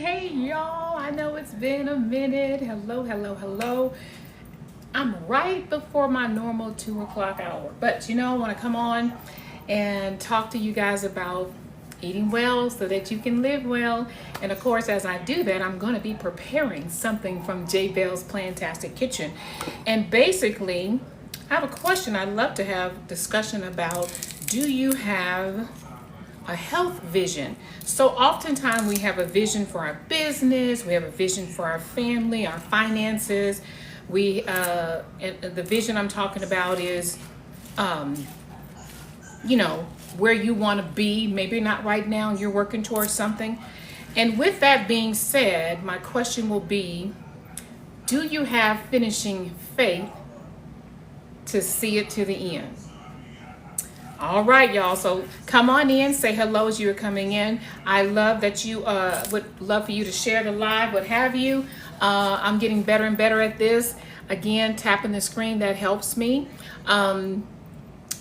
Hey, y'all. I know it's been a minute. Hello, hello, hello. I'm right before my normal 2 o'clock hour, but I want to come on and talk to you guys about eating well so that you can live well. And of course, as I do that, I'm going to be preparing something from J Bell's Plantastic Kitchen. And basically, I have a question I'd love to have discussion about. Do you have a health vision? So oftentimes we have a vision for our business, we have a vision for our family, our finances. And the vision I'm talking about is, where you want to be. Maybe not right now, you're working towards something. And with that being said, my question will be, do you have finishing faith to see it to the end? All right, y'all. So come on in, say hello as you are coming in. I love that you would love for you to share the live, what have you. I'm getting better and better at this. Again, tapping the screen, that helps me. And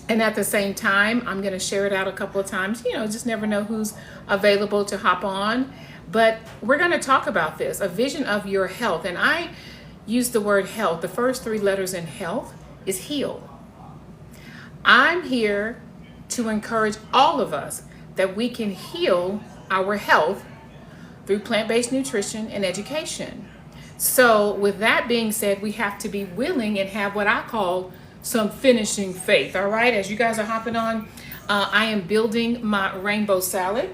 at the same time, I'm going to share it out a couple of times. Just never know who's available to hop on. But we're going to talk about this, a vision of your health. And I use the word health. The first three letters in health is heal. I'm here to encourage all of us that we can heal our health through plant-based nutrition and education. So with that being said, we have to be willing and have what I call some finishing faith. All right, as you guys are hopping on, I am building my rainbow salad.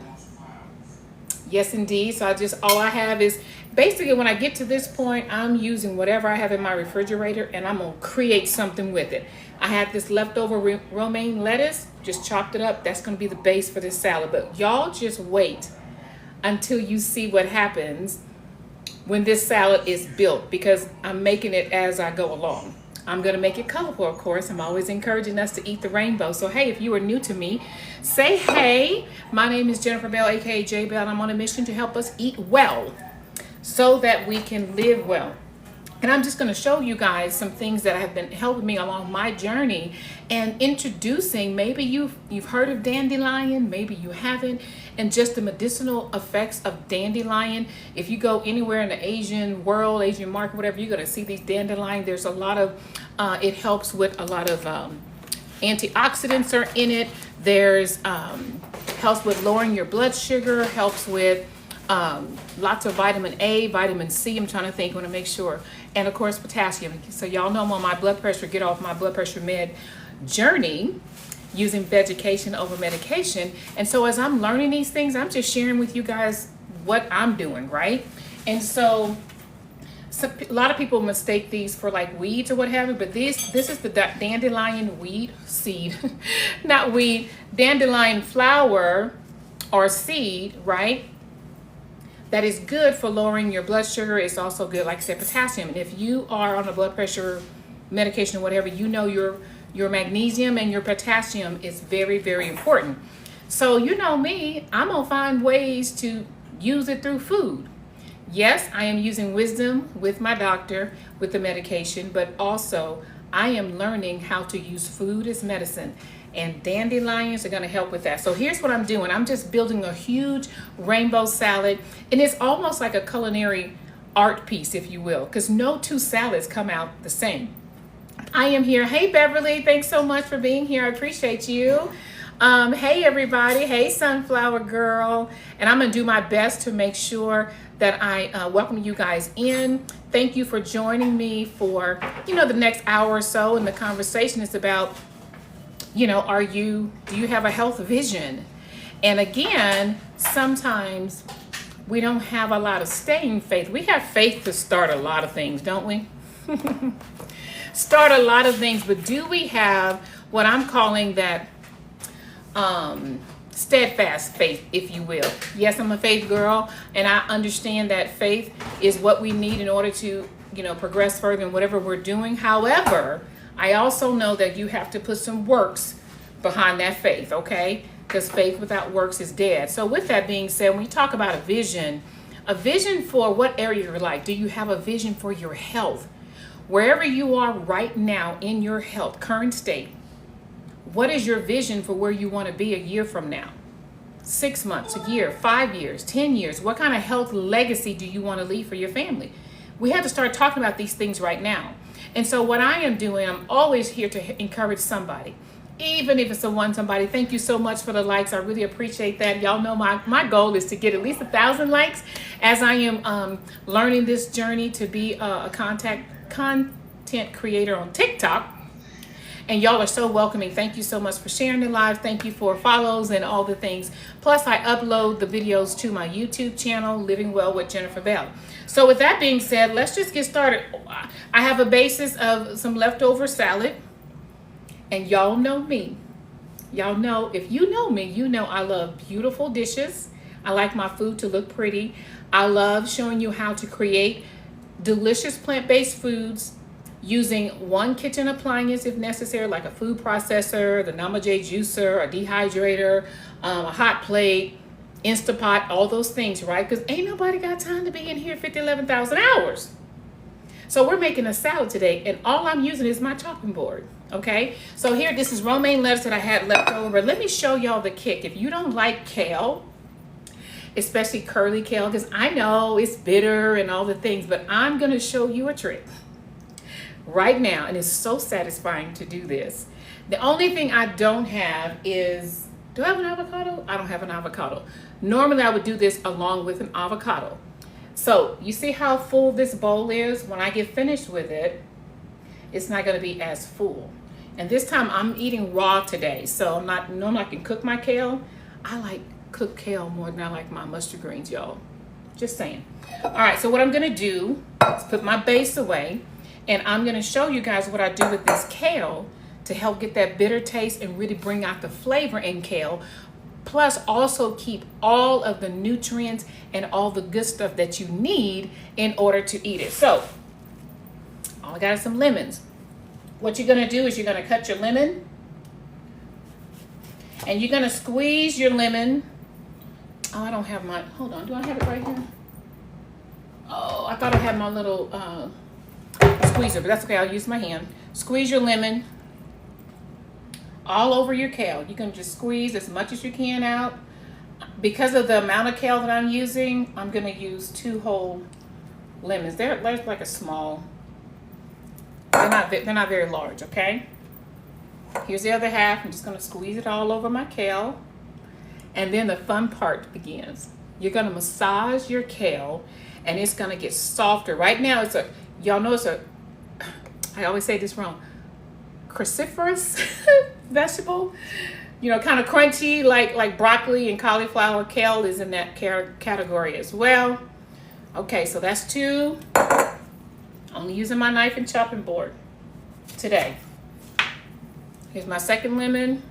Yes, indeed. So all I have is basically, when I get to this point, I'm using whatever I have in my refrigerator and I'm going to create something with it. I had this leftover romaine lettuce, just chopped it up. That's going to be the base for this salad. But y'all just wait until you see what happens when this salad is built, because I'm making it as I go along. I'm going to make it colorful, of course. I'm always encouraging us to eat the rainbow. So, hey, if you are new to me, say hey. My name is Jennifer Bell, aka J Bell, and I'm on a mission to help us eat well so that we can live well. And I'm just going to show you guys some things that have been helping me along my journey and introducing, maybe you've heard of dandelion, maybe you haven't, and just the medicinal effects of dandelion. If you go anywhere in the Asian world, Asian market, whatever, you're going to see these dandelion. There's a lot of, it helps with a lot of antioxidants are in it. There's, helps with lowering your blood sugar, helps with lots of vitamin A, vitamin C. I'm trying to think, I want to make sure. And of course, potassium. So y'all know I'm on my blood pressure, get off my blood pressure med journey using vegetation over medication. And so as I'm learning these things, I'm just sharing with you guys what I'm doing, right? And so a lot of people mistake these for like weeds or what have you, but this is the dandelion weed seed, not weed, dandelion flower or seed, right? That is good for lowering your blood sugar. It's also good, like I said, potassium. And if you are on a blood pressure medication or whatever, you know your magnesium and your potassium is very, very important. So you know me, I'm gonna find ways to use it through food. Yes, I am using wisdom with my doctor with the medication, but also I am learning how to use food as medicine. And dandelions are going to help with that. So here's what I'm doing. I'm just building a huge rainbow salad. And it's almost like a culinary art piece, if you will, because no two salads come out the same. I am here. Hey, Beverly. Thanks so much for being here. I appreciate you. Hey, everybody. Hey, Sunflower Girl. And I'm going to do my best to make sure that I welcome you guys in. Thank you for joining me for, the next hour or so. And the conversation is about, do you have a health vision? And again, sometimes we don't have a lot of staying faith. We have faith to start a lot of things, don't we? Start a lot of things, but do we have what I'm calling that steadfast faith, if you will? Yes, I'm a faith girl, and I understand that faith is what we need in order to, progress further in whatever we're doing. However, I also know that you have to put some works behind that faith, okay? Because faith without works is dead. So with that being said, when we talk about a vision for what area you're like, do you have a vision for your health? Wherever you are right now in your health, current state, what is your vision for where you want to be a year from now? 6 months, a year, 5 years, 10 years? What kind of health legacy do you want to leave for your family? We have to start talking about these things right now. And so what I am doing, I'm always here to encourage somebody, even if it's somebody. Thank you so much for the likes. I really appreciate that. Y'all know my goal is to get at least 1,000 likes as I am learning this journey to be a content creator on TikTok. And y'all are so welcoming. Thank you so much for sharing the live. Thank you for follows and all the things. Plus, I upload the videos to my YouTube channel, Living Well with Jennifer Bell. So with that being said, let's just get started. I have a basis of some leftover salad. And y'all know me. Y'all know, if you know me, you know I love beautiful dishes. I like my food to look pretty. I love showing you how to create delicious plant-based foods using one kitchen appliance if necessary, like a food processor, the Namaste juicer, a dehydrator, a hot plate, Instapot, all those things, right? Because ain't nobody got time to be in here 11,000 hours. So we're making a salad today, and all I'm using is my chopping board, okay? So here, this is romaine lettuce that I had left over. Let me show y'all the kick. If you don't like kale, especially curly kale, because I know it's bitter and all the things, but I'm going to show you a trick right now, and it's so satisfying to do this. The only thing I don't have is, do I have an avocado? I don't have an avocado. Normally I would do this along with an avocado. So you see how full this bowl is? When I get finished with it, it's not going to be as full. And this time I'm eating raw today, so normally I can cook my kale. I like cooked kale more than I like my mustard greens, y'all. Just saying. All right, so what I'm going to do is put my base away. And I'm going to show you guys what I do with this kale to help get that bitter taste and really bring out the flavor in kale. Plus also keep all of the nutrients and all the good stuff that you need in order to eat it. So, all I got is some lemons. What you're going to do is you're going to cut your lemon. And you're going to squeeze your lemon. Oh, I don't have my, hold on, do I have it right here? Oh, I thought I had my little squeezer, but that's okay, I'll use my hand. Squeeze your lemon all over your kale. You can just squeeze as much as you can out. Because of the amount of kale that I'm using, I'm going to use 2 whole lemons. They're like a small, they're not very large, okay? Here's the other half. I'm just going to squeeze it all over my kale. And then the fun part begins. You're going to massage your kale, and it's going to get softer. Right now, y'all know it's I always say this wrong, cruciferous vegetable. You know, kind of crunchy, like broccoli and cauliflower. Kale is in that category as well. Okay, so that's 2. Only using my knife and chopping board today. Here's my second lemon.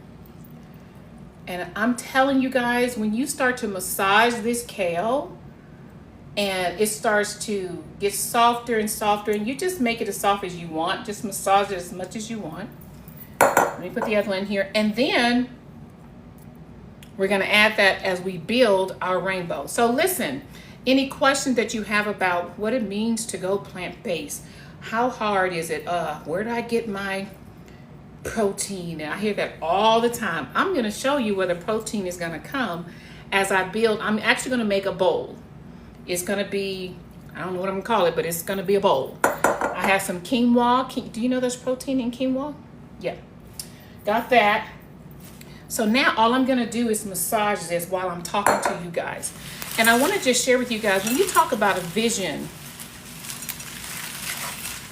And I'm telling you guys, when you start to massage this kale, and it starts to get softer and softer, and you just make it as soft as you want. Just massage it as much as you want. Let me put the other one in here. And then we're going to add that as we build our rainbow. So listen, any questions that you have about what it means to go plant-based, how hard is it? Where do I get my protein? And I hear that all the time. I'm going to show you where the protein is going to come as I build. I'm actually going to make a bowl. It's going to be, I don't know what I'm going to call it, but it's going to be a bowl. I have some quinoa. Do you know there's protein in quinoa? Yeah. Got that. So now all I'm going to do is massage this while I'm talking to you guys. And I want to just share with you guys, when you talk about a vision,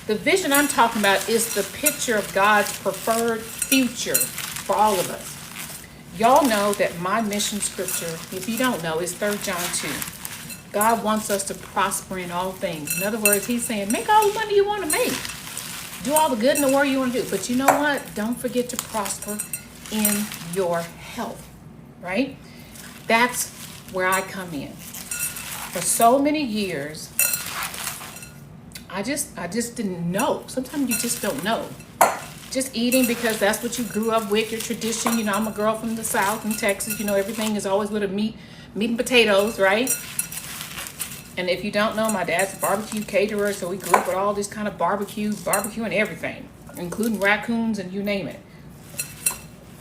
the vision I'm talking about is the picture of God's preferred future for all of us. Y'all know that my mission scripture, if you don't know, is 3 John 2. God wants us to prosper in all things. In other words, he's saying, make all the money you want to make. Do all the good in the world you want to do. But you know what? Don't forget to prosper in your health, right? That's where I come in. For so many years, I just didn't know. Sometimes you just don't know. Just eating because that's what you grew up with, your tradition. You know, I'm a girl from the South in Texas. You know, everything is always with a meat and potatoes, right? And if you don't know, my dad's a barbecue caterer, so we grew up with all this kind of barbecue and everything, including raccoons and you name it.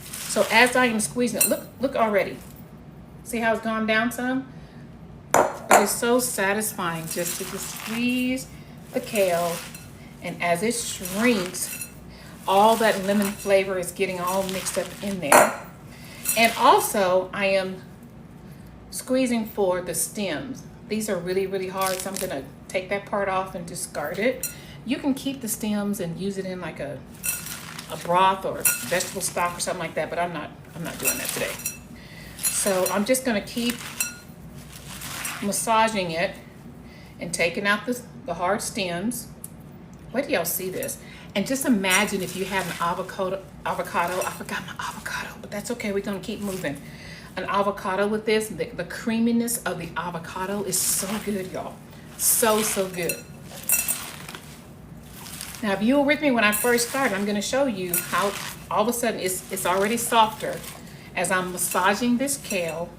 So as I am squeezing it, look already. See how it's gone down some? But it's so satisfying just to just squeeze the kale, and as it shrinks, all that lemon flavor is getting all mixed up in there. And also, I am squeezing for the stems. These are really, really hard, so I'm gonna take that part off and discard it. You can keep the stems and use it in like a broth or vegetable stock or something like that, but I'm not doing that today. So I'm just gonna keep massaging it and taking out the hard stems. Wait till y'all see this. And just imagine if you have an avocado. I forgot my avocado, but that's okay. We're gonna keep moving. An avocado with this, the creaminess of the avocado is so good, y'all. So good. Now, if you were with me when I first started, I'm gonna show you how all of a sudden it's already softer as I'm massaging this kale.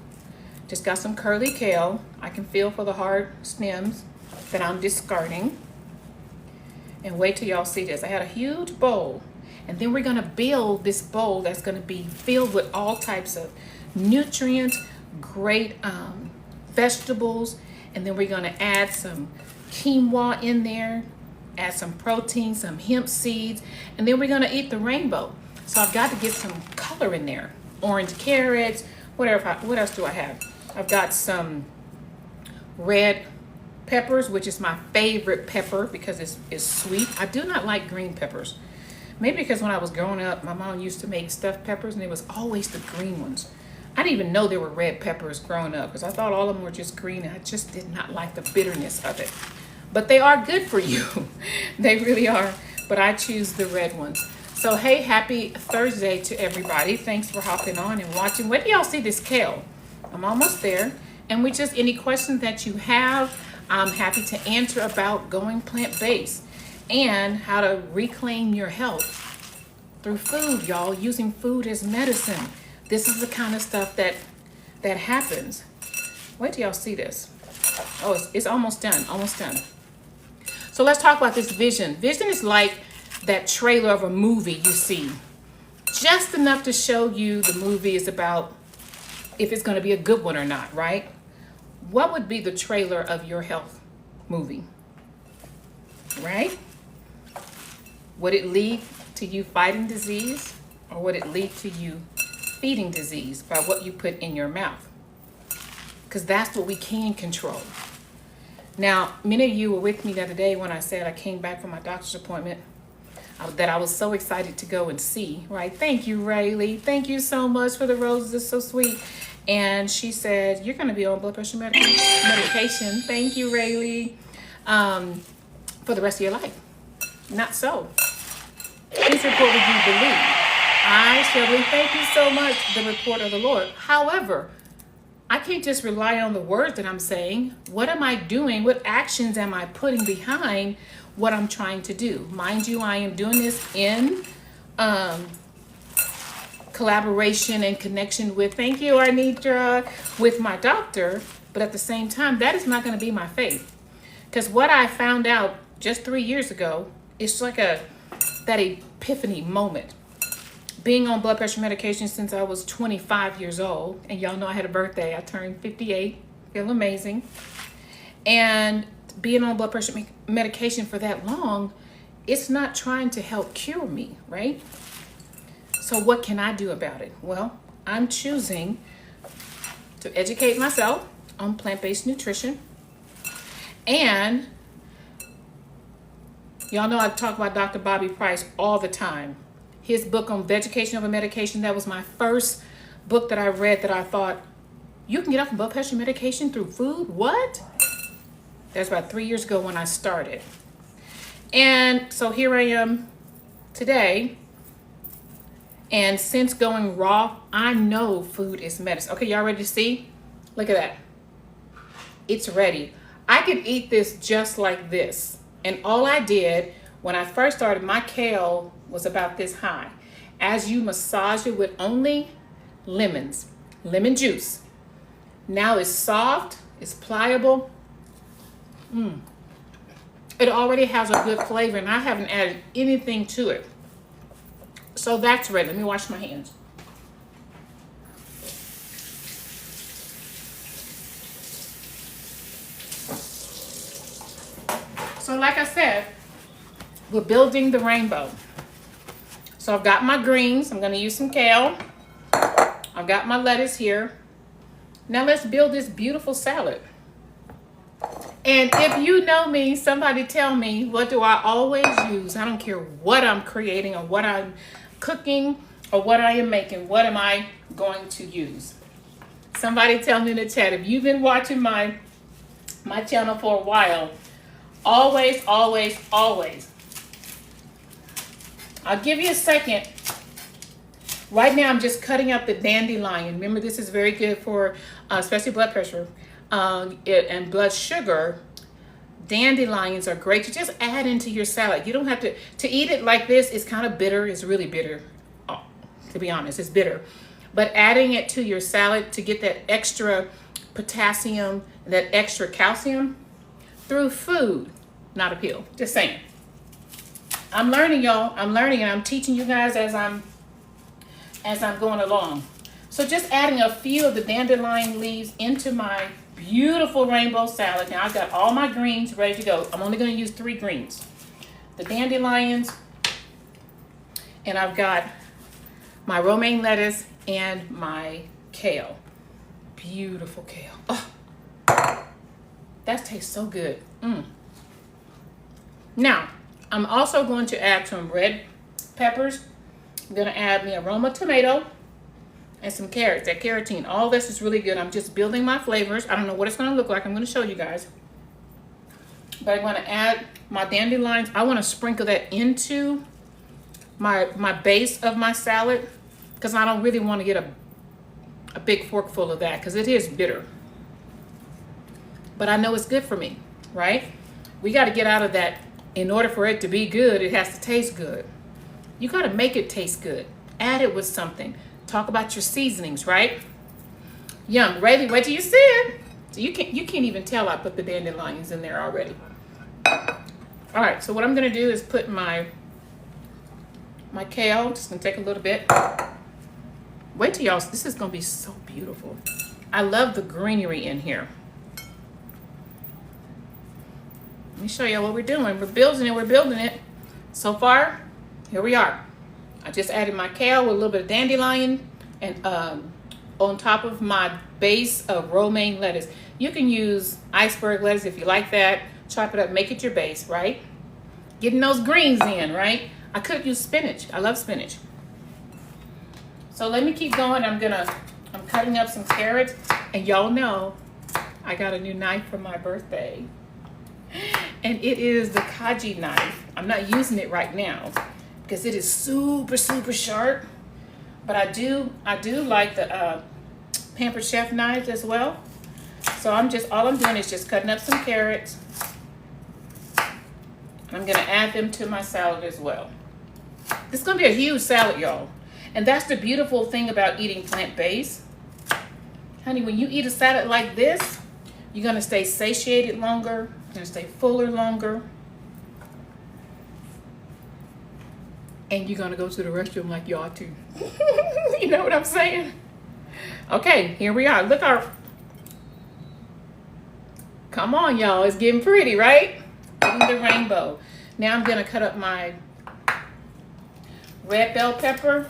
Just got some curly kale. I can feel for the hard stems that I'm discarding. And wait till y'all see this. I had a huge bowl, and then we're gonna build this bowl that's gonna be filled with all types of nutrients, great vegetables, and then we're gonna add some quinoa in there, add some protein, some hemp seeds, and then we're gonna eat the rainbow. So I've got to get some color in there. Orange carrots, whatever. What else do I have? I've got some red peppers, which is my favorite pepper because it's sweet. I do not like green peppers. Maybe because when I was growing up, my mom used to make stuffed peppers, and it was always the green ones. I didn't even know there were red peppers growing up because I thought all of them were just green, and I just did not like the bitterness of it. But they are good for you. They really are. But I choose the red ones. So hey, happy Thursday to everybody. Thanks for hopping on and watching. Where do y'all see this kale? I'm almost there. And any questions that you have, I'm happy to answer about going plant-based and how to reclaim your health through food, y'all, using food as medicine. This is the kind of stuff that happens. Wait till y'all see this. Oh, it's almost done, almost done. So let's talk about this vision. Vision is like that trailer of a movie you see. Just enough to show you the movie is about if it's gonna be a good one or not, right? What would be the trailer of your health movie, right? Would it lead to you fighting disease, or would it lead to you feeding disease by what you put in your mouth? Because that's what we can control. Now, many of you were with me the other day when I said I came back from my doctor's appointment that I was so excited to go and see, right? Thank you, Rayleigh. Thank you so much for the roses. It's so sweet. And she said, you're going to be on blood pressure medication. Thank you, Rayleigh. For the rest of your life. Not so. Please report what you believe. I shall believe. Thank you so much, the report of the Lord. However, I can't just rely on the words that I'm saying. What am I doing? What actions am I putting behind what I'm trying to do? Mind you, I am doing this in collaboration and connection with, thank you, Arnitra, with my doctor. But at the same time, that is not going to be my faith. Because what I found out just 3 years ago, it's like that epiphany moment. Being on blood pressure medication since I was 25 years old, and y'all know I had a birthday. I turned 58, feel amazing. And being on blood pressure medication for that long, it's not trying to help cure me, right? So what can I do about it? Well, I'm choosing to educate myself on plant-based nutrition. And y'all know I talk about Dr. Bobby Price all the time. His book on vegetation over medication, that was my first book that I read that I thought, you can get off blood pressure medication through food? What? That's about 3 years ago when I started. And so here I am today. And since going raw, I know food is medicine. Okay, y'all ready to see? Look at that. It's ready. I could eat this just like this. And all I did when I first started, my kale was about this high. As you massage it with only lemon juice. Now it's soft, it's pliable. It already has a good flavor, and I haven't added anything to it. So that's ready. Let me wash my hands. So like I said, we're building the rainbow. So I've got my greens. I'm going to use some kale. I've got my lettuce here. Now let's build this beautiful salad. And if you know me, somebody tell me, what do I always use? I don't care what I'm creating or what I'm cooking or what I am making. What am I going to use? Somebody tell me in the chat. If you've been watching my channel for a while, always, always, always. I'll give you a second. Right now, I'm just cutting up the dandelion. Remember, this is very good for especially blood pressure and blood sugar. Dandelions are great to just add into your salad. You don't have to eat it like this. It's kind of bitter. It's really bitter. Oh, to be honest, it's bitter. But adding it to your salad to get that extra potassium, that extra calcium through food, not a pill. Just saying. I'm learning, y'all. I'm learning, and I'm teaching you guys as I'm going along. So just adding a few of the dandelion leaves into my beautiful rainbow salad. Now I've got all my greens ready to go. I'm only going to use 3 greens. The dandelions, and I've got my romaine lettuce and my kale. Beautiful kale. Oh, that tastes so good. Now, I'm also going to add some red peppers. I'm going to add me a Roma tomato and some carrots, that carotene. All this is really good. I'm just building my flavors. I don't know what it's going to look like. I'm going to show you guys. But I'm going to add my dandelions. I want to sprinkle that into my base of my salad because I don't really want to get a big forkful of that because it is bitter. But I know it's good for me, right? We got to get out of that. In order for it to be good, it has to taste good. You got to make it taste good. Add it with something. Talk about your seasonings, right? Yum. Ready? Wait till you see it. So you can't even tell I put the dandelions in there already. All right. So what I'm going to do is put my kale. Just going to take a little bit. Wait till y'all. This is going to be so beautiful. I love the greenery in here. Let me show you what we're doing. We're building it. We're building it. So far, here we are. I just added my kale with a little bit of dandelion and on top of my base of romaine lettuce. You can use iceberg lettuce if you like that. Chop it up, make it your base, right? Getting those greens in, right? I could use spinach. I love spinach. So let me keep going. I'm cutting up some carrots, and y'all know I got a new knife for my birthday. And it is the Kaji knife. I'm not using it right now because it is super, super sharp. But I do like the Pampered Chef knives as well. So all I'm doing is just cutting up some carrots. I'm gonna add them to my salad as well. This is gonna be a huge salad, y'all. And that's the beautiful thing about eating plant-based. Honey, when you eat a salad like this, you're gonna stay satiated longer. You're gonna stay fuller longer. And you're gonna go to the restroom like you ought to. You know what I'm saying? Okay, here we are. Look come on, y'all. It's getting pretty, right? Getting the rainbow. Now I'm gonna cut up my red bell pepper.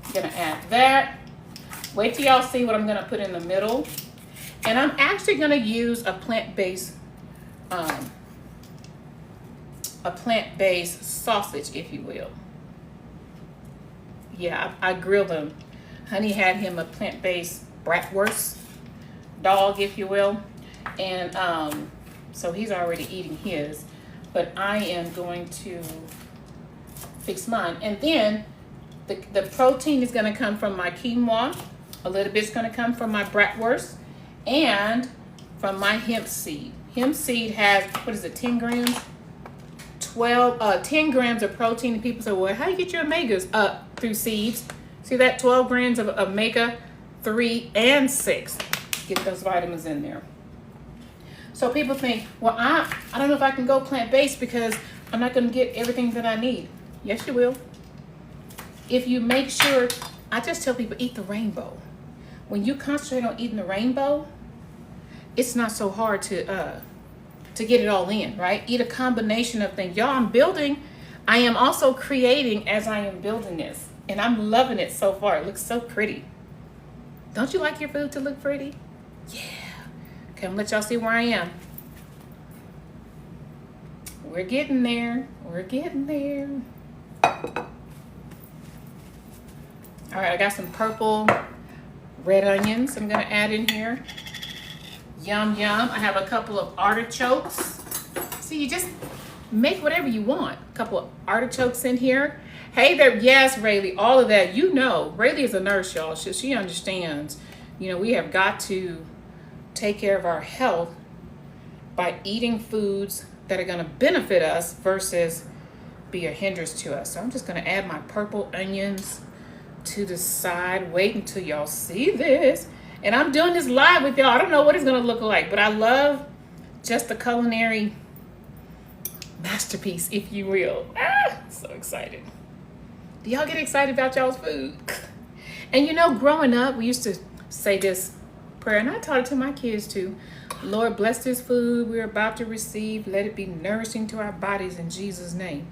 I'm gonna add that. Wait till y'all see what I'm gonna put in the middle. And I'm actually gonna use a plant-based sausage, if you will. Yeah, I grilled him. Honey had him a plant-based bratwurst dog, if you will. And so he's already eating his. But I am going to fix mine. And then the protein is gonna come from my quinoa. A little bit's gonna come from my bratwurst. And from my hemp seed. Hemp seed has, what is it, 10 grams? 10 grams of protein. And people say, well, how do you get your omegas? Through seeds. See that 12 grams of omega 3 and 6. Get those vitamins in there. So people think, well, I don't know if I can go plant-based because I'm not going to get everything that I need. Yes, you will. If you make sure, I just tell people, eat the rainbow. When you concentrate on eating the rainbow, it's not so hard to to get it all in, right? Eat a combination of things. Y'all, I'm building. I am also creating as I am building this. And I'm loving it so far. It looks so pretty. Don't you like your food to look pretty? Yeah. Okay, I'm gonna let y'all see where I am. We're getting there. We're getting there. All right, I got some purple red onions I'm gonna add in here. Yum, yum. I have a couple of artichokes. See, you just make whatever you want. A couple of artichokes in here. Hey there, yes, Rayleigh, all of that. You know, Rayleigh is a nurse, y'all. She understands. You know, we have got to take care of our health by eating foods that are going to benefit us versus be a hindrance to us. So I'm just going to add my purple onions to the side. Wait until y'all see this. And I'm doing this live with y'all. I don't know what it's going to look like, but I love just the culinary masterpiece, if you will. So excited. Do y'all get excited about y'all's food? And you know, growing up, we used to say this prayer, and I taught it to my kids too. Lord, bless this food we're about to receive. Let it be nourishing to our bodies in Jesus' name.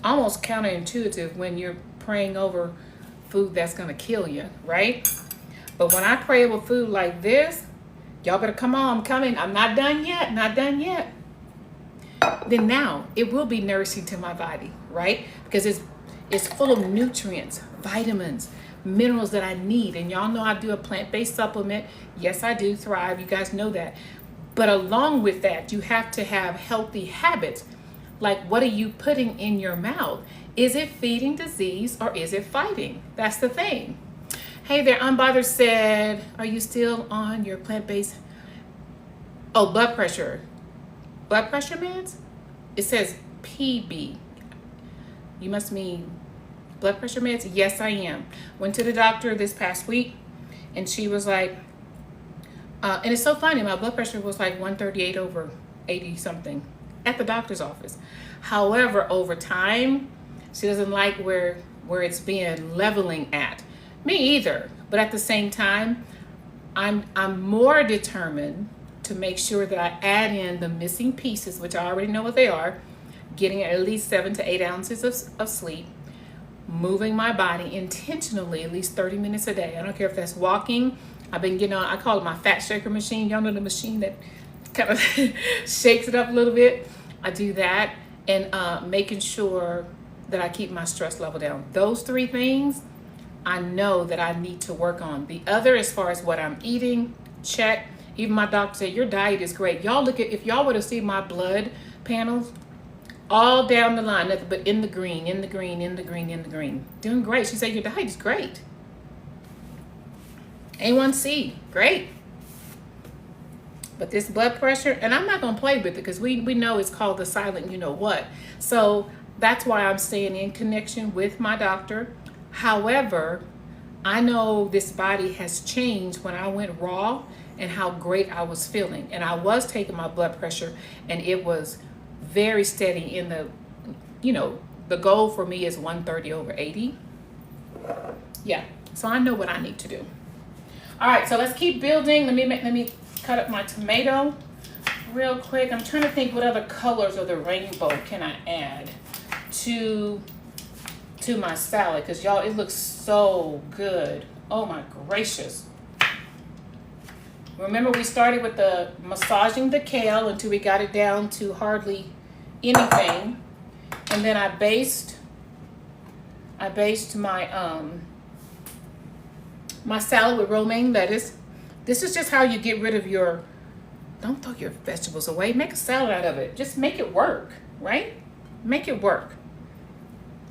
Almost counterintuitive when you're praying over food that's going to kill you, right? But when I pray over food like this, y'all better come on, I'm coming. I'm not done yet, not done yet. Then now it will be nourishing to my body, right? Because it's full of nutrients, vitamins, minerals that I need. And y'all know I do a plant-based supplement. Yes, I do Thrive. You guys know that. But along with that, you have to have healthy habits. Like, what are you putting in your mouth? Is it feeding disease or is it fighting? That's the thing. Hey there, Unbothered said, are you still on your plant-based? Oh, blood pressure. Blood pressure meds? It says PB. You must mean blood pressure meds? Yes, I am. Went to the doctor this past week and she was like, and it's so funny, my blood pressure was like 138 over 80 something at the doctor's office. However, over time, she doesn't like where it's been leveling at. Me either. But at the same time, I'm more determined to make sure that I add in the missing pieces, which I already know what they are, getting at least 7 to 8 ounces of sleep, moving my body intentionally at least 30 minutes a day. I don't care if that's walking. I've been getting on, I call it my fat shaker machine. Y'all know the machine that kind of shakes it up a little bit. I do that, and making sure that I keep my stress level down. Those 3 things I know that I need to work on. The other, as far as what I'm eating, check. Even my doctor said, your diet is great. Y'all look at, if y'all were to see my blood panels, all down the line, nothing but in the green, in the green, in the green, in the green. Doing great. She said, your diet is great. A1C, great. But this blood pressure, and I'm not going to play with it because we know it's called the silent you know what. So that's why I'm staying in connection with my doctor. However, I know this body has changed when I went raw and how great I was feeling. And I was taking my blood pressure and it was very steady in the, you know, the goal for me is 130 over 80. Yeah, so I know what I need to do. All right, so let's keep building. Let me cut up my tomato real quick. I'm trying to think what other colors of the rainbow can I add to my salad, because y'all, it looks so good. Oh my gracious. Remember, we started with the massaging the kale until we got it down to hardly anything, and then I based my my salad with romaine lettuce. This is just how you get rid of your, don't throw your vegetables away, make a salad out of it. Just make it work, right? Make it work.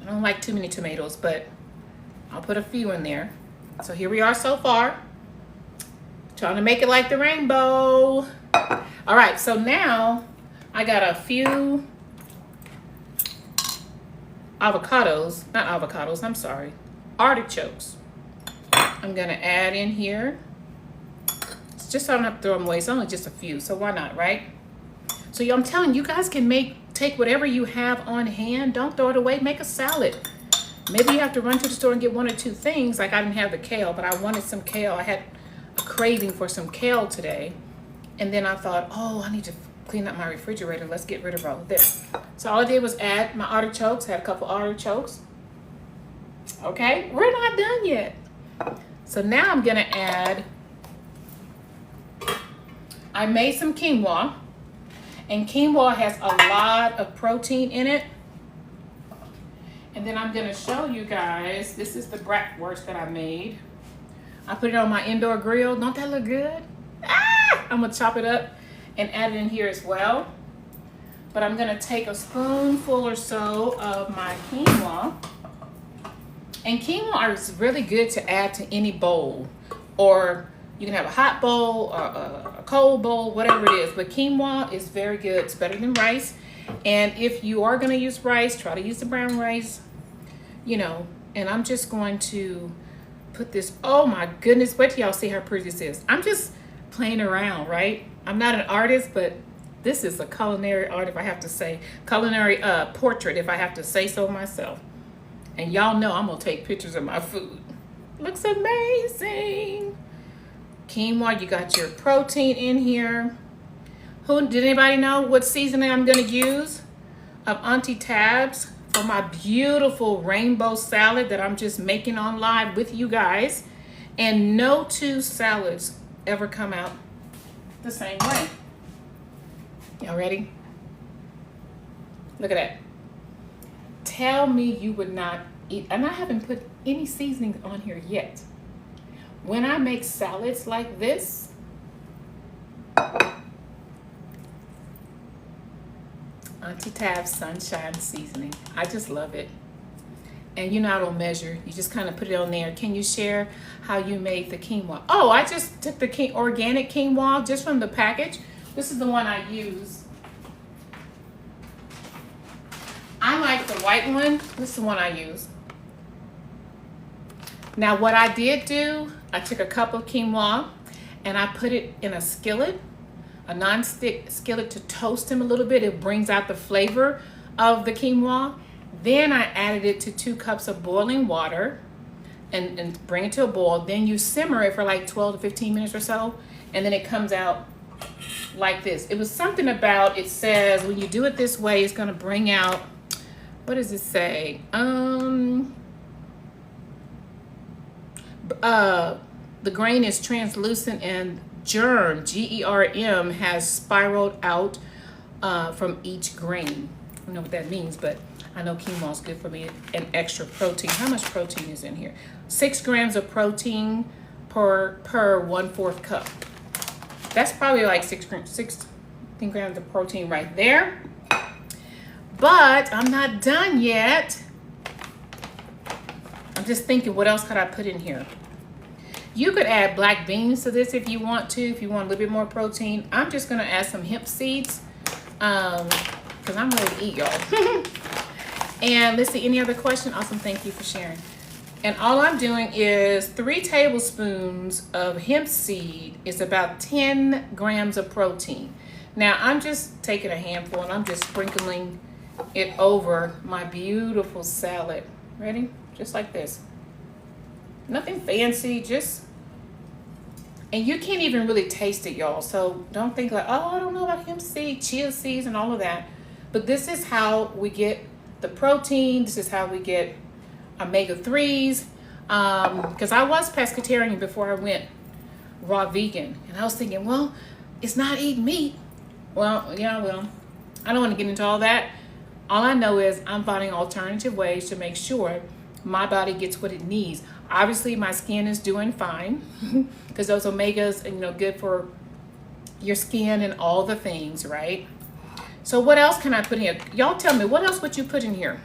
I don't like too many tomatoes, but I'll put a few in there. So here we are so far. Trying to make it like the rainbow. All right, so now I got a few artichokes. I'm gonna add in here. It's just so I don't have to throw them away. It's only just a few, so why not, right? So I'm telling you, you guys can take whatever you have on hand. Don't throw it away. Make a salad. Maybe you have to run to the store and get 1 or 2 things. Like I didn't have the kale, but I wanted some kale. I had a craving for some kale today. And then I thought, oh, I need to clean up my refrigerator. Let's get rid of all of this. So all I did was add my artichokes. Had a couple artichokes. Okay, we're not done yet. So now I'm gonna add, I made some quinoa. And quinoa has a lot of protein in it. And then I'm gonna show you guys, this is the bratwurst that I made. I put it on my indoor grill. Don't that look good? Ah! I'm gonna chop it up and add it in here as well. But I'm gonna take a spoonful or so of my quinoa. And quinoa is really good to add to any bowl. Or you can have a hot bowl or a cold bowl, whatever it is. But quinoa is very good. It's better than rice. And if you are gonna use rice, try to use the brown rice, you know. And I'm just going to put this, oh my goodness, wait till y'all see how pretty this is. I'm just playing around, right? I'm not an artist, but this is a culinary art, if I have to say, culinary portrait, if I have to say so myself. And y'all know I'm gonna take pictures of my food. Looks amazing. Quinoa, you got your protein in here. Did anybody know what seasoning I'm gonna use? Of Auntie Tabs for my beautiful rainbow salad that I'm just making on live with you guys. And no two salads ever come out the same way. Y'all ready? Look at that. Tell me you would not eat, and I haven't put any seasoning on here yet. When I make salads like this, Auntie Tab's Sunshine Seasoning. I just love it. And you know I don't measure. You just kind of put it on there. Can you share how you made the quinoa? Oh, I just took the organic quinoa just from the package. This is the one I use. I like the white one. This is the one I use. Now what I did do, I took a cup of quinoa and I put it in a skillet, a non-stick skillet, to toast them a little bit. It brings out the flavor of the quinoa. Then I added it to 2 cups of boiling water and bring it to a boil. Then you simmer it for like 12 to 15 minutes or so. And then it comes out like this. It was something about, it says when you do it this way, it's gonna bring out, what does it say? The grain is translucent and germ, G-E-R-M, has spiraled out from each grain. I don't know what that means, but I know quinoa is good for me. And extra protein. How much protein is in here? 6 grams of protein per 1/4 cup. That's probably like 16 grams of protein right there. But I'm not done yet. I'm just thinking, what else could I put in here? You could add black beans to this if you want to, if you want a little bit more protein. I'm just gonna add some hemp seeds because I'm ready to eat, y'all. And let's see, any other question? Awesome, thank you for sharing. And all I'm doing is 3 tablespoons of hemp seed is about 10 grams of protein. Now I'm just taking a handful and I'm just sprinkling it over my beautiful salad. Ready? Just like this. Nothing fancy, just, and you can't even really taste it, y'all. So don't think like, oh, I don't know about hemp seed, chia seeds and all of that. But this is how we get the protein. This is how we get omega-3s. Because I was pescatarian before I went raw vegan. And I was thinking, well, it's not eating meat. Well, yeah, well, I don't want to get into all that. All I know is I'm finding alternative ways to make sure my body gets what it needs. Obviously, my skin is doing fine because those omegas are, you know, good for your skin and all the things, right? So what else can I put in here? Y'all tell me, what else would you put in here?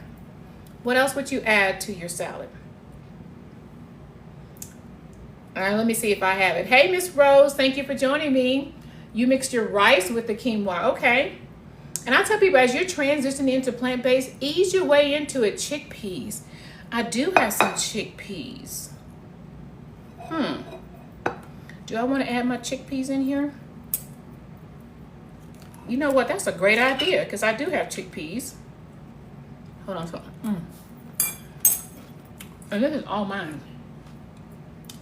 What else would you add to your salad? All right, let me see if I have it. Hey, Miss Rose, thank you for joining me. You mixed your rice with the quinoa. Okay. And I tell people, as you're transitioning into plant-based, ease your way into it. Chickpeas. I do have some chickpeas. Do I want to add my chickpeas in here? You know what? That's a great idea because I do have chickpeas. Hold on. And this is all mine.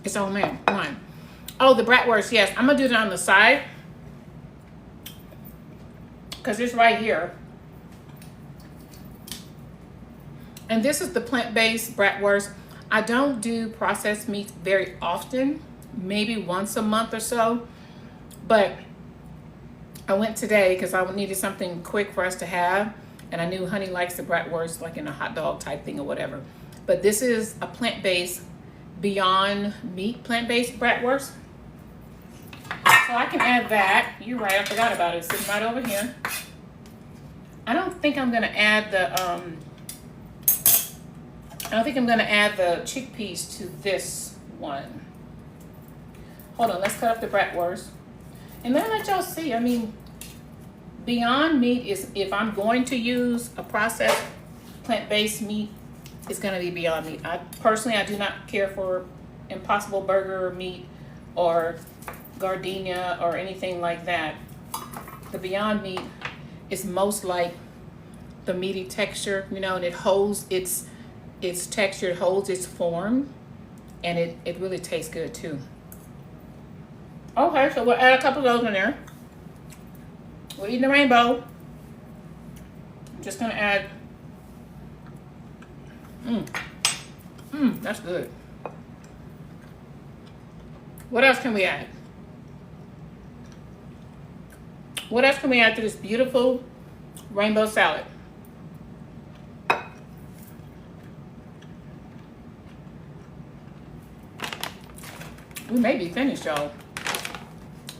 It's all mine. Oh, the bratwurst. Yes, I'm going to do it on the side. because it's right here. And this is the plant-based bratwurst. I don't do processed meats very often, maybe once a month or so. But I went today because I needed something quick for us to have. And I knew Honey likes the bratwurst, like in a hot dog type thing or whatever. But this is a plant-based, Beyond Meat plant-based bratwurst. So I can add that. You're right, I forgot about it. It's sitting right over here. I don't think I'm gonna add the chickpeas to this one. Hold on, let's cut up the bratwurst. And then let y'all see, I mean, Beyond Meat is, if I'm going to use a processed plant-based meat, it's gonna be Beyond Meat. I do not care for Impossible Burger meat or Gardenia or anything like that. The Beyond Meat is most like the meaty texture, you know, and it holds its texture, it holds its form, and it really tastes good too. Okay, so we'll add a couple of those in there. We're eating the rainbow. I'm just gonna add, that's good. What else can we add? What else can we add to this beautiful rainbow salad? We may be finished, y'all.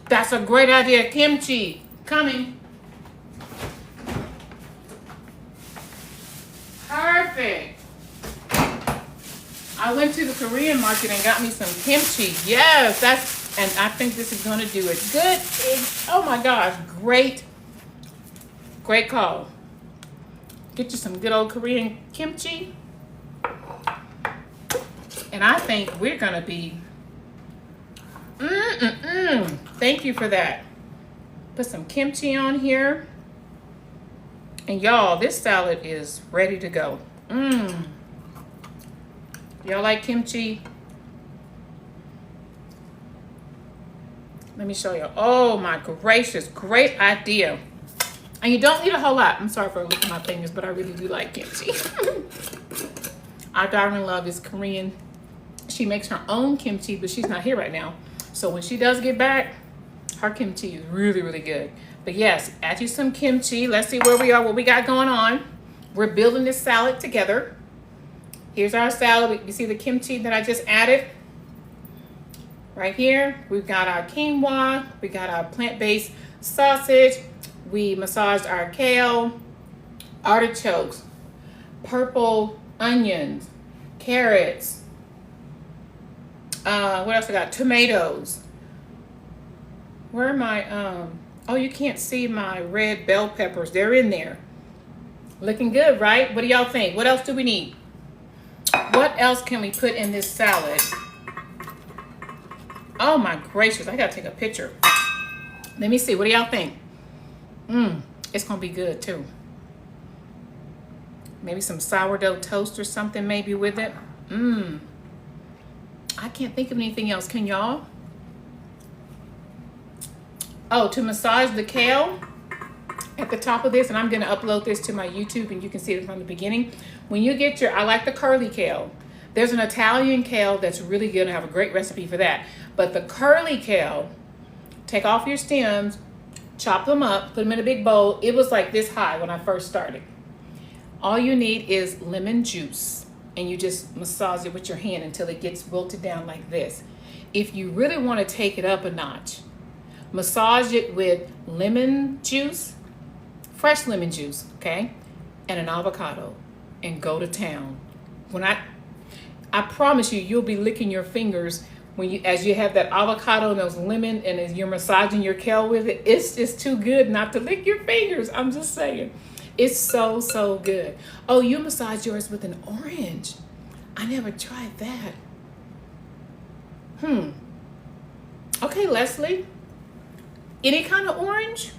That's a great idea. Kimchi, coming. Perfect. I went to the Korean market and got me some kimchi. Yes, and I think this is gonna do it. Good, oh my gosh, great call. Get you some good old Korean kimchi. And I think we're gonna be, thank you for that. Put some kimchi on here. And y'all, this salad is ready to go. Y'all like kimchi? Let me show you. Oh my gracious, great idea. And you don't need a whole lot. I'm sorry for licking my fingers, but I really do like kimchi. Our daughter-in-law is Korean. She makes her own kimchi, but she's not here right now. So when she does get back, her kimchi is really, really good. But yes, add you some kimchi. Let's see where we are, what we got going on. We're building this salad together. Here's our salad. You see the kimchi that I just added? Right here, we've got our quinoa. We got our plant-based sausage. We massaged our kale, artichokes, purple onions, carrots. What else I got? Tomatoes. Where are my, oh, you can't see my red bell peppers. They're in there. Looking good, right? What do y'all think? What else do we need? What else can we put in this salad? Oh my gracious, I gotta take a picture. Let me see, what do y'all think? It's gonna be good too. Maybe some sourdough toast or something maybe with it. I can't think of anything else, can y'all? Oh, to massage the kale at the top of this, and I'm gonna upload this to my YouTube and you can see it from the beginning. When you get your, I like the curly kale. There's an Italian kale that's really good. I have a great recipe for that. But the curly kale, take off your stems, chop them up, put them in a big bowl. It was like this high when I first started. All you need is lemon juice, and you just massage it with your hand until it gets wilted down like this. If you really want to take it up a notch, massage it with lemon juice, fresh lemon juice, okay, and an avocado, and go to town. When I promise you, you'll be licking your fingers when as you have that avocado and those lemon, and as you're massaging your kale with it. It's just too good not to lick your fingers. I'm just saying, it's so, so good. Oh, you massage yours with an orange. I never tried that. Okay, Leslie, any kind of orange?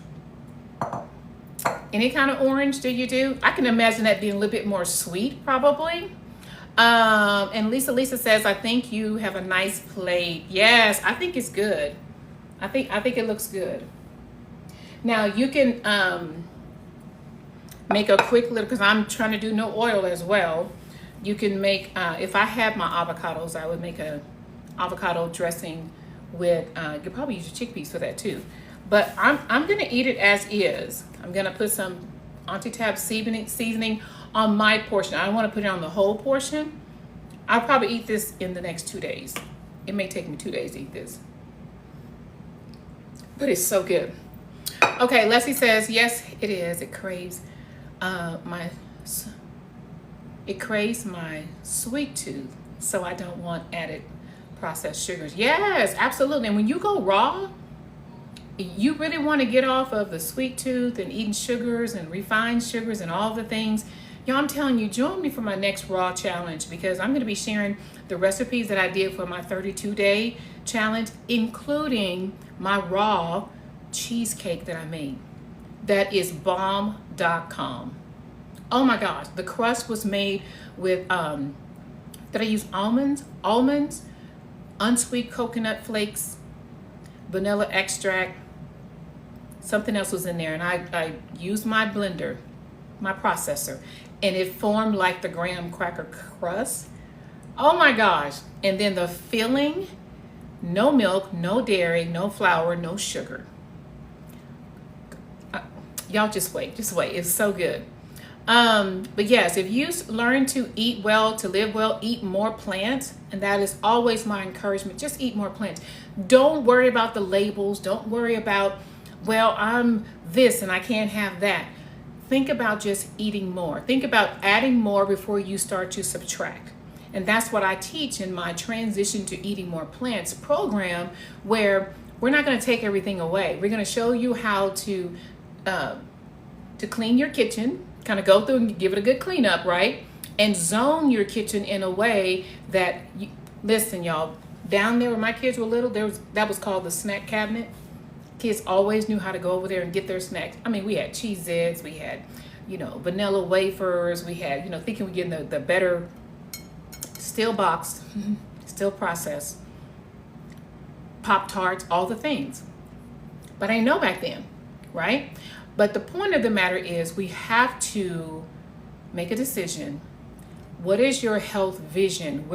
Any kind of orange do you do? I can imagine that being a little bit more sweet, probably. And Lisa says, I think you have a nice plate. Yes, I think it's good. I think it looks good. Now you can make a quick little, because I'm trying to do no oil as well. You can make, if I had my avocados, I would make a avocado dressing with, you could probably use your chickpeas for that too. But I'm gonna eat it as is. I'm gonna put some Auntie Tab seasoning on my portion. I don't wanna put it on the whole portion. I'll probably eat this in the next 2 days. It may take me 2 days to eat this. But it's so good. Okay, Leslie says, yes, it is. It craves my sweet tooth, so I don't want added processed sugars. Yes, absolutely. And when you go raw, you really want to get off of the sweet tooth and eating sugars and refined sugars and all the things. Y'all, I'm telling you, join me for my next raw challenge, because I'm going to be sharing the recipes that I did for my 32-day challenge, including my raw cheesecake that I made. That is bomb.com. Oh my gosh, the crust was made with, did I use almonds, unsweet coconut flakes, vanilla extract, something else was in there, and I used my blender, my processor, and it formed like the graham cracker crust. Oh my gosh. And then the filling, no milk, no dairy, no flour, no sugar. Y'all just wait. It's so good. But yes, if you learn to eat well, to live well, eat more plants, and that is always my encouragement. Just eat more plants. Don't worry about the labels. Don't worry about, well, I'm this and I can't have that. Think about just eating more. Think about adding more before you start to subtract. And that's what I teach in my Transition to Eating More Plants program, where we're not going to take everything away. We're going to show you how to clean your kitchen, kind of go through and give it a good cleanup, right? And zone your kitchen in a way that, listen, y'all, down there when my kids were little, that was called the snack cabinet. Kids always knew how to go over there and get their snacks. I mean, we had Cheez-Its, we had, vanilla wafers, we had, thinking we're getting the better, still boxed, still processed, Pop-Tarts, all the things. But I didn't know back then, right? But the point of the matter is, we have to make a decision. What is your health vision?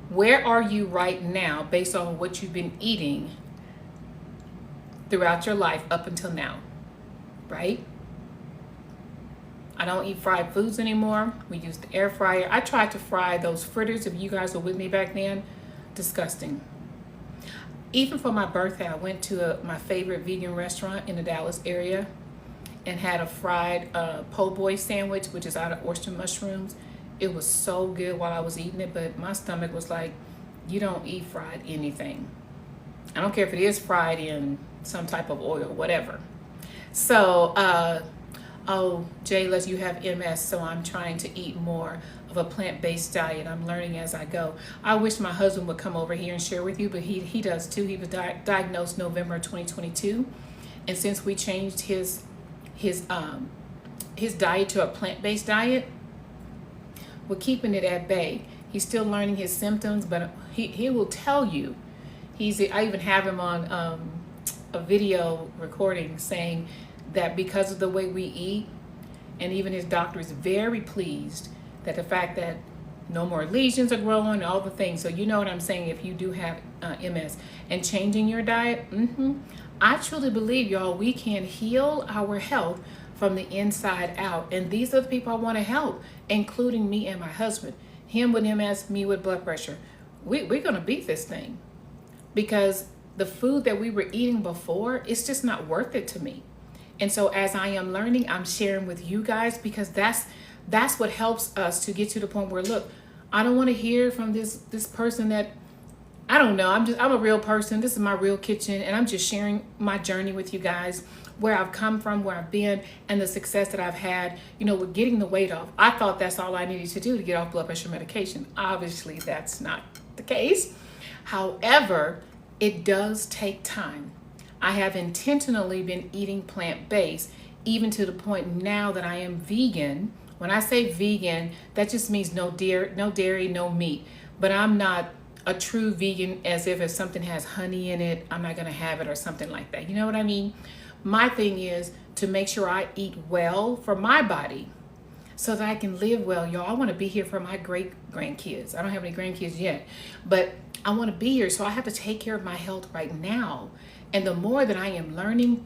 Where are you right now based on what you've been eating throughout your life up until now, right? I don't eat fried foods anymore. We use the air fryer. I tried to fry those fritters, if you guys were with me back then. Disgusting. Even for my birthday, I went to my favorite vegan restaurant in the Dallas area and had a fried po' boy sandwich, which is out of oyster mushrooms. It was so good while I was eating it, but my stomach was like, you don't eat fried anything. I don't care if it is fried in some type of oil, whatever. So, oh, Jayla, you have MS, so I'm trying to eat more of a plant-based diet. I'm learning as I go. I wish my husband would come over here and share with you, but he does too. He was diagnosed November 2022, and since we changed his diet to a plant-based diet, we're keeping it at bay. He's still learning his symptoms, but he will tell you. I even have him on a video recording saying that because of the way we eat, and even his doctor is very pleased that the fact that no more lesions are growing, all the things. So you know what I'm saying, if you do have MS and changing your diet, I truly believe, y'all, we can heal our health from the inside out. And these are the people I want to help, including me and my husband. Him with MS, me with blood pressure. We're going to beat this thing, because the food that we were eating before, it's just not worth it to me. And so as I am learning, I'm sharing with you guys, because that's what helps us to get to the point where, look, I don't want to hear from this person that, I don't know, I'm a real person. This is my real kitchen, and I'm just sharing my journey with you guys, where I've come from, where I've been, and the success that I've had, with getting the weight off. I thought that's all I needed to do to get off blood pressure medication. Obviously, that's not the case. However, it does take time. I have intentionally been eating plant-based, even to the point now that I am vegan. When I say vegan, that just means no dairy, no meat. But I'm not a true vegan as if something has honey in it, I'm not gonna have it or something like that. You know what I mean? My thing is to make sure I eat well for my body so that I can live well. Y'all, I want to be here for my great grandkids. I don't have any grandkids yet, but I want to be here. So I have to take care of my health right now. And the more that I am learning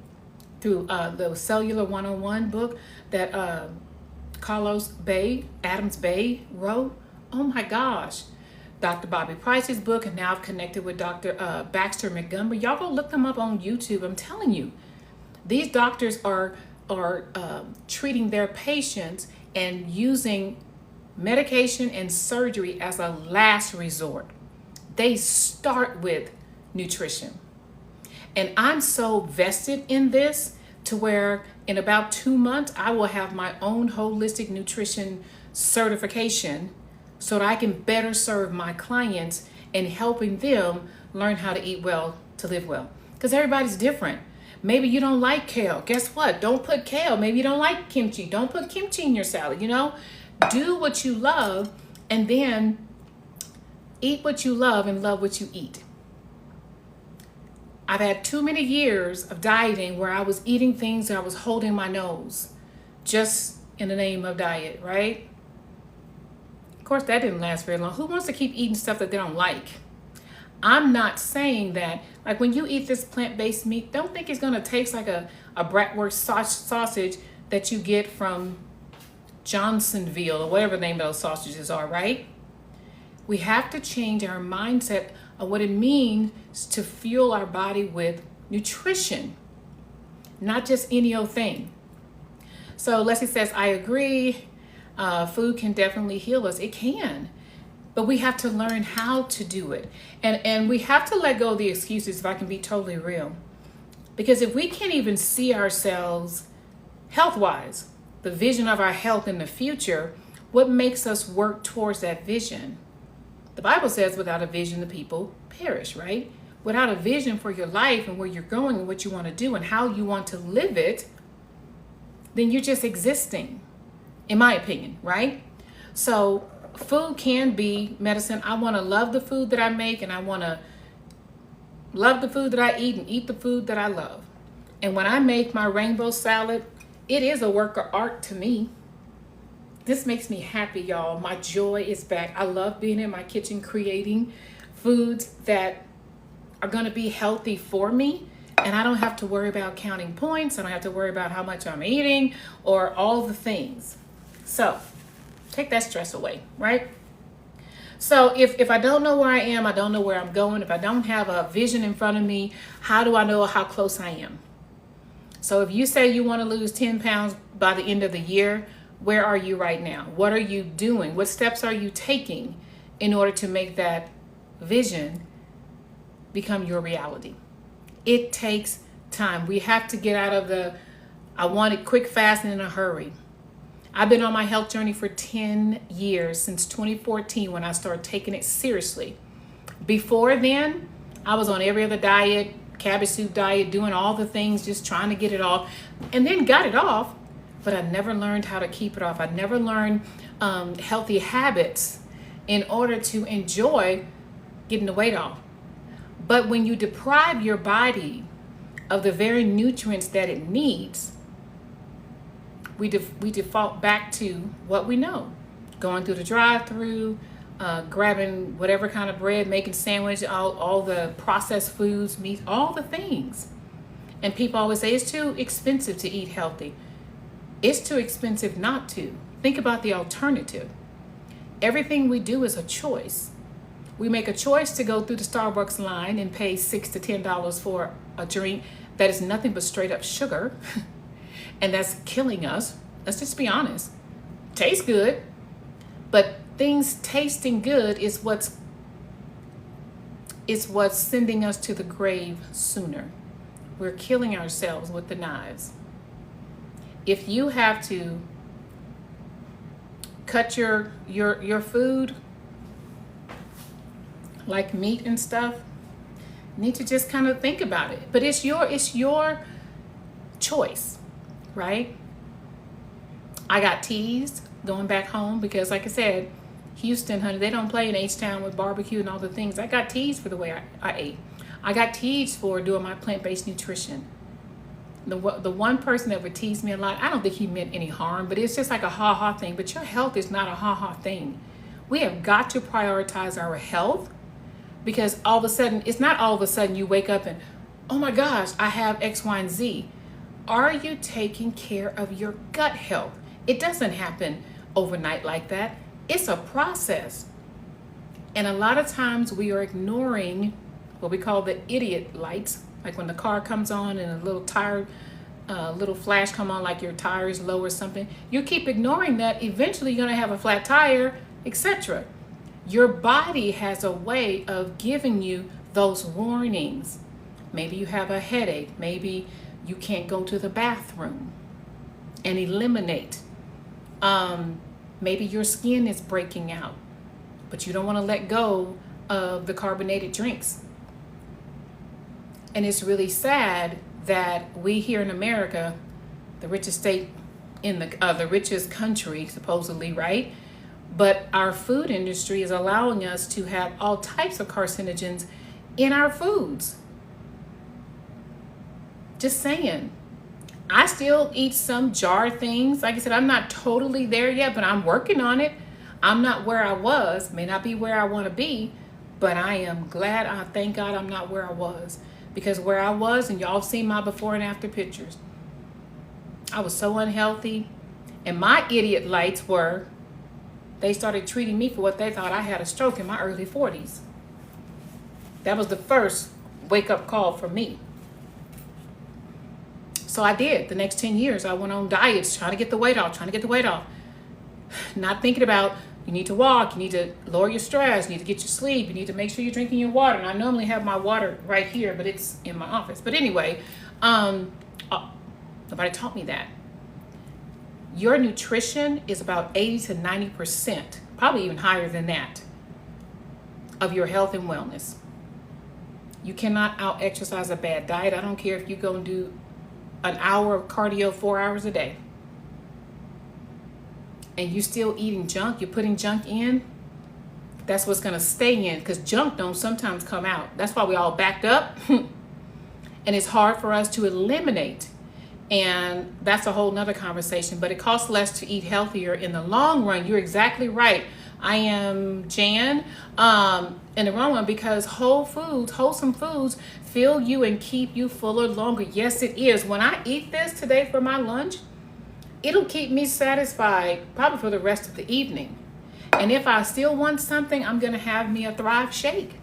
through the Cellular 101 book that Adams Bay wrote, oh my gosh. Dr. Bobby Price's book, and now I've connected with Dr. Baxter Montgomery. Y'all go look them up on YouTube. I'm telling you, these doctors are treating their patients and using medication and surgery as a last resort. They start with nutrition. And I'm so vested in this to where in about 2 months, I will have my own holistic nutrition certification so that I can better serve my clients and helping them learn how to eat well, to live well. Because everybody's different. Maybe you don't like kale. Guess what? Don't put kale. Maybe you don't like kimchi. Don't put kimchi in your salad, you know? Do what you love and then eat what you love and love what you eat. I've had too many years of dieting where I was eating things and I was holding my nose just in the name of diet, right? Of course, that didn't last very long. Who wants to keep eating stuff that they don't like? I'm not saying that, like when you eat this plant-based meat, don't think it's gonna taste like a bratwurst sausage that you get from Johnsonville or whatever the name of those sausages are, right? We have to change our mindset of what it means to fuel our body with nutrition, not just any old thing. So Leslie says, I agree, food can definitely heal us. It can. But we have to learn how to do it. And we have to let go of the excuses, if I can be totally real. Because if we can't even see ourselves health-wise, the vision of our health in the future, what makes us work towards that vision? The Bible says without a vision, the people perish, right? Without a vision for your life and where you're going and what you want to do and how you want to live it, then you're just existing, in my opinion, right? So food can be medicine. I want to love the food that I make, and I want to love the food that I eat and eat the food that I love. And when I make my rainbow salad, it is a work of art to me. This makes me happy, y'all. My joy is back. I love being in my kitchen creating foods that are going to be healthy for me. And I don't have to worry about counting points. I don't have to worry about how much I'm eating or all the things. So take that stress away, right? So if I don't know where I am, I don't know where I'm going. If I don't have a vision in front of me, how do I know how close I am? So if you say you want to lose 10 pounds by the end of the year, where are you right now? What are you doing? What steps are you taking in order to make that vision become your reality? It takes time. We have to get out of the, I want it quick, fast, and in a hurry. I've been on my health journey for 10 years, since 2014 when I started taking it seriously. Before then, I was on every other diet, cabbage soup diet, doing all the things, just trying to get it off, and then got it off. But I never learned how to keep it off. I never learned healthy habits in order to enjoy getting the weight off. But when you deprive your body of the very nutrients that it needs, we default back to what we know. Going through the drive-through, grabbing whatever kind of bread, making sandwich, all the processed foods, meat, all the things. And people always say it's too expensive to eat healthy. It's too expensive not to. Think about the alternative. Everything we do is a choice. We make a choice to go through the Starbucks line and pay $6 to $10 for a drink that is nothing but straight up sugar. And that's killing us. Let's just be honest. Tastes good, but things tasting good is what's sending us to the grave sooner. We're killing ourselves with the knives. If you have to cut your food, like meat and stuff, you need to just kind of think about it. But it's your choice, right? I got teased going back home because, like I said, Houston, honey, they don't play in H-Town with barbecue and all the things. I got teased for the way I ate. I got teased for doing my plant-based nutrition. The one person that would tease me a lot, I don't think he meant any harm, but it's just like a ha-ha thing. But your health is not a ha-ha thing. We have got to prioritize our health, because all of a sudden, it's not all of a sudden you wake up and, oh my gosh, I have X, Y, and Z. Are you taking care of your gut health? It doesn't happen overnight like that. It's a process. And a lot of times we are ignoring what we call the idiot lights, like when the car comes on and a little tire, little flash come on like your tire is low or something. You keep ignoring that, eventually you're gonna have a flat tire, etc. Your body has a way of giving you those warnings. Maybe you have a headache, maybe you can't go to the bathroom and eliminate. Maybe your skin is breaking out, but you don't want to let go of the carbonated drinks. And it's really sad that we here in America, the richest state in the richest country, supposedly, right? But our food industry is allowing us to have all types of carcinogens in our foods. Just saying. I still eat some jar things. Like I said, I'm not totally there yet, but I'm working on it. I'm not where I was, may not be where I want to be, but I am glad, I thank God I'm not where I was. Because where I was, and y'all seen my before and after pictures, I was so unhealthy. And my idiot lights were, they started treating me for what they thought I had a stroke in my early 40s. That was the first wake-up call for me. So I did. The next 10 years, I went on diets, trying to get the weight off. Not thinking about, you need to walk, you need to lower your stress, you need to get your sleep, you need to make sure you're drinking your water. And I normally have my water right here, but it's in my office. But anyway, nobody taught me that. Your nutrition is about 80 to 90%, probably even higher than that, of your health and wellness. You cannot out-exercise a bad diet. I don't care if you go and do an hour of cardio 4 hours a day and you still eating junk, you're putting junk in, that's what's going to stay in, because junk don't sometimes come out. That's why we all backed up and it's hard for us to eliminate. And that's a whole nother conversation, but it costs less to eat healthier in the long run. You're exactly right. I am Jan in the wrong one, because wholesome foods fill you and keep you fuller longer. Yes, it is. When I eat this today for my lunch, it'll keep me satisfied probably for the rest of the evening. And if I still want something, I'm going to have me a Thrive shake.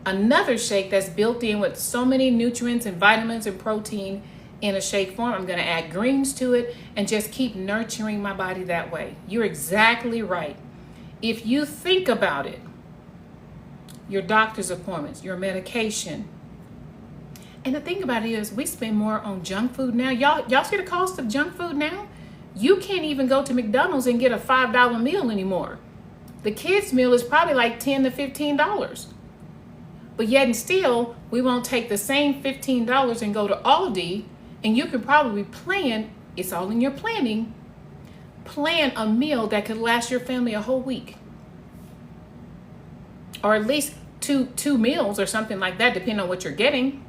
Another shake that's built in with so many nutrients and vitamins and protein in a shake form. I'm going to add greens to it and just keep nurturing my body that way. You're exactly right. If you think about it, your doctor's appointments, your medication. And the thing about it is, we spend more on junk food now. Y'all see the cost of junk food now? You can't even go to McDonald's and get a $5 meal anymore. The kids' meal is probably like $10 to $15. But yet and still, we won't take the same $15 and go to Aldi, and you could probably plan, it's all in your planning, plan a meal that could last your family a whole week. Or at least two meals or something like that, depending on what you're getting.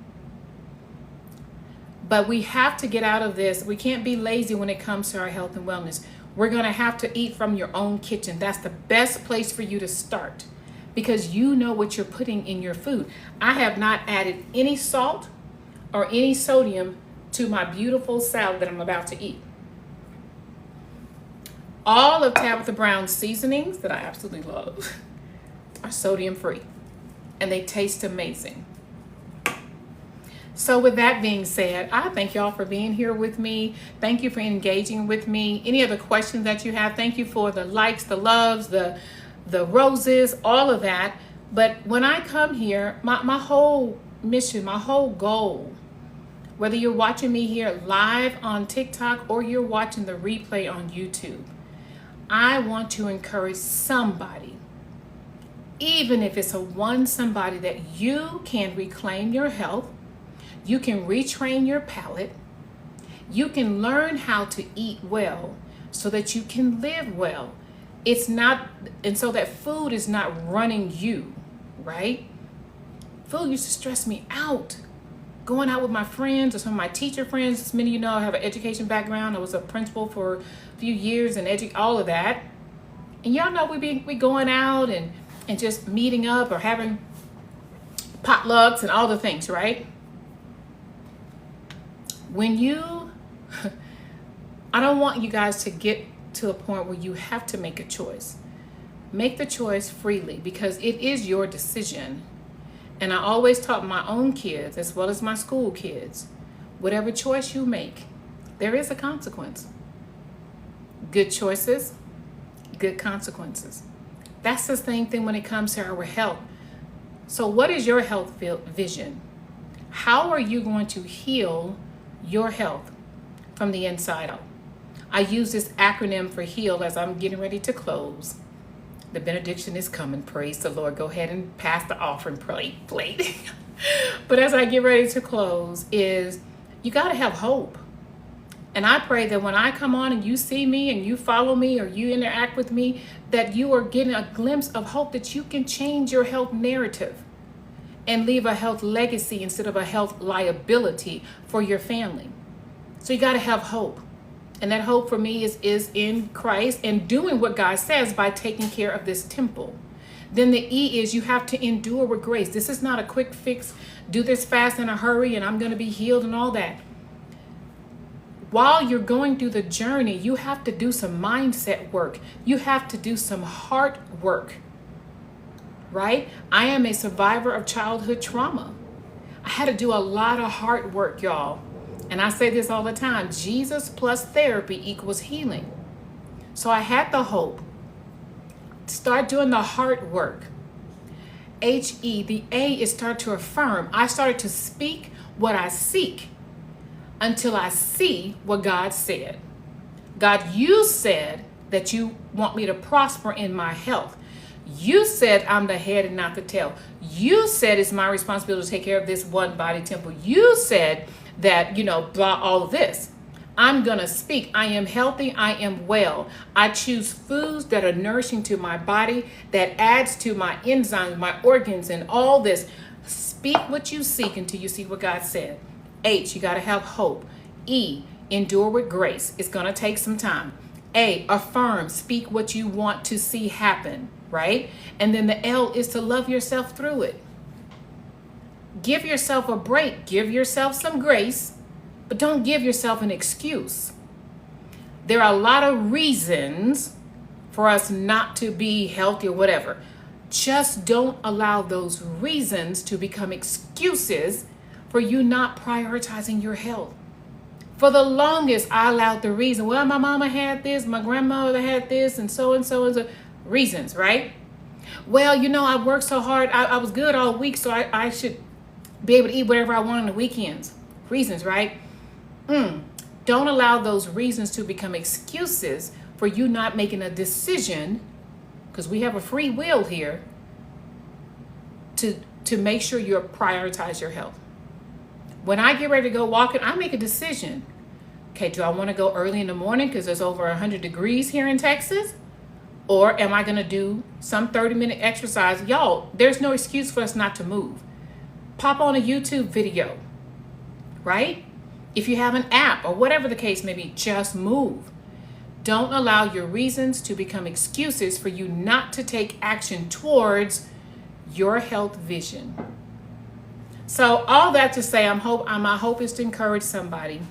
But we have to get out of this. We can't be lazy when it comes to our health and wellness. We're going to have to eat from your own kitchen. That's the best place for you to start, because you know what you're putting in your food. I have not added any salt or any sodium to my beautiful salad that I'm about to eat. All of Tabitha Brown's seasonings that I absolutely love are sodium free, and they taste amazing. So with that being said, I thank y'all for being here with me. Thank you for engaging with me. Any other questions that you have, thank you for the likes, the loves, the roses, all of that. But when I come here, my whole mission, my whole goal, whether you're watching me here live on TikTok or you're watching the replay on YouTube, I want to encourage somebody, even if it's somebody that you can reclaim your health, you can retrain your palate, you can learn how to eat well so that you can live well. It's not, and so that food is not running you, right? Food used to stress me out. going out with my friends or some of my teacher friends. As many of you know, I have an education background. I was a principal for a few years and all of that. And y'all know we going out and just meeting up or having potlucks and all the things, right? When you, I don't want you guys to get to a point where you have to make a choice. Make the choice freely because it is your decision. And I always taught my own kids as well as my school kids, whatever choice you make, there is a consequence. Good choices, good consequences. That's the same thing when it comes to our health. So what is your health vision? How are you going to heal your health from the inside out? I use this acronym for HEAL as I'm getting ready to close. The benediction is coming. Praise the Lord. Go ahead and pass the offering plate. But as I get ready to close is you got to have hope. And I pray that when I come on and you see me and you follow me or you interact with me, that you are getting a glimpse of hope that you can change your health narrative and leave a health legacy instead of a health liability for your family. So you got to have hope. And that hope for me is in Christ and doing what God says by taking care of this temple. Then the E is you have to endure with grace. This is not a quick fix, do this fast in a hurry and I'm going to be healed and all that. While you're going through the journey, you have to do some mindset work. You have to do some heart work, right? I am a survivor of childhood trauma. I had to do a lot of heart work, y'all. And I say this all the time, Jesus plus therapy equals healing. So I had the hope. Start doing the heart work. H-E, the A is start to affirm. I started to speak what I seek until I see what God said. God, you said that you want me to prosper in my health. You said I'm the head and not the tail. You said it's my responsibility to take care of this one body temple. You said that, blah, all of this. I'm going to speak. I am healthy. I am well. I choose foods that are nourishing to my body, that adds to my enzymes, my organs, and all this. Speak what you seek until you see what God said. H, you got to have hope. E, endure with grace. It's going to take some time. A, affirm. Speak what you want to see happen, right? And then the L is to love yourself through it. Give yourself a break. Give yourself some grace, but don't give yourself an excuse. There are a lot of reasons for us not to be healthy or whatever. Just don't allow those reasons to become excuses for you not prioritizing your health. For the longest, I allowed the reason, well, my mama had this, my grandmother had this, and so and so and so. Reasons, right? Well, I worked so hard. I was good all week, so I should be able to eat whatever I want on the weekends. Reasons, right? Don't allow those reasons to become excuses for you not making a decision, because we have a free will here, to make sure you prioritize your health. When I get ready to go walking, I make a decision. Okay, do I want to go early in the morning because there's over 100 degrees here in Texas? Or am I going to do some 30-minute exercise? Y'all, there's no excuse for us not to move. Pop on a YouTube video, right? If you have an app or whatever the case may be, just move. Don't allow your reasons to become excuses for you not to take action towards your health vision. So all that to say, my hope is to encourage somebody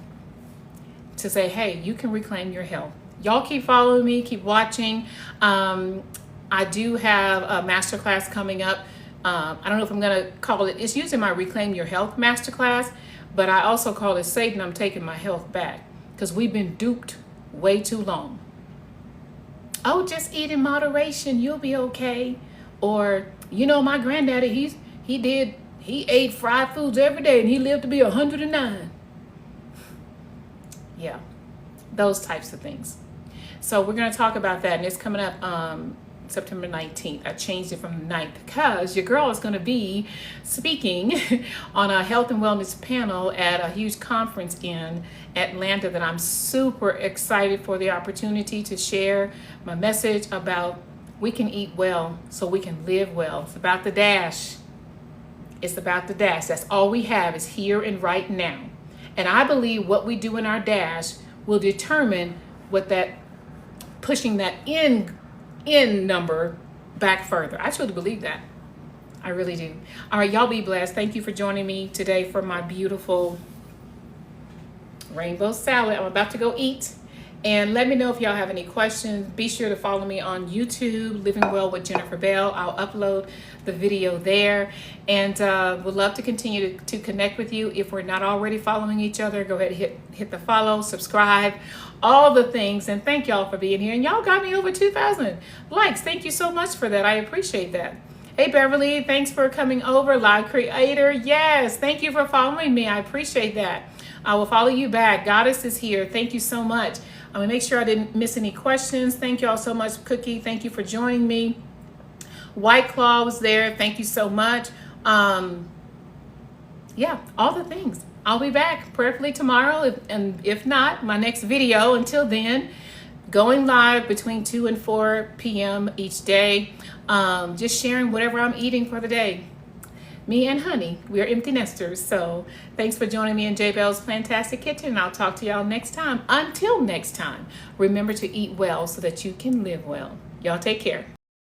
to say, hey, you can reclaim your health. Y'all keep following me, keep watching. I do have a masterclass coming up. I don't know if I'm going to call it, it's usually my Reclaim Your Health masterclass, but I also call it Satan, I'm Taking My Health Back, because we've been duped way too long. Oh, just eat in moderation, you'll be okay. Or, my granddaddy, he ate fried foods every day and he lived to be 109. Yeah, those types of things. So we're going to talk about that, and it's coming up September 19th. I changed it from the 9th because your girl is going to be speaking on a health and wellness panel at a huge conference in Atlanta that I'm super excited for the opportunity to share my message about we can eat well so we can live well. It's about the dash. It's about the dash. That's all we have is here and right now. And I believe what we do in our dash will determine what that pushing that in number back further. I truly believe that. I really do. All right, y'all be blessed. Thank you for joining me today for my beautiful rainbow salad. I'm about to go eat. And let me know if y'all have any questions. Be sure to follow me on YouTube, Living Well with Jennifer Bell. I'll upload the video there. And would love to continue to connect with you. If we're not already following each other, go ahead and hit the follow, subscribe, all the things. And thank y'all for being here. And y'all got me over 2,000 likes. Thank you so much for that. I appreciate that. Hey, Beverly, thanks for coming over. Live Creator, yes. Thank you for following me. I appreciate that. I will follow you back. Goddess is here. Thank you so much. I'm going to make sure I didn't miss any questions. Thank you all so much. Cookie, thank you for joining me. White Claw was there. Thank you so much. Yeah, all the things. I'll be back prayerfully tomorrow. And if not, my next video. Until then, going live between 2 and 4 p.m. each day. Just sharing whatever I'm eating for the day. Me and honey, we are empty nesters. So thanks for joining me in J Bell's Fantastic Kitchen. I'll talk to y'all next time. Until next time, remember to eat well so that you can live well. Y'all take care.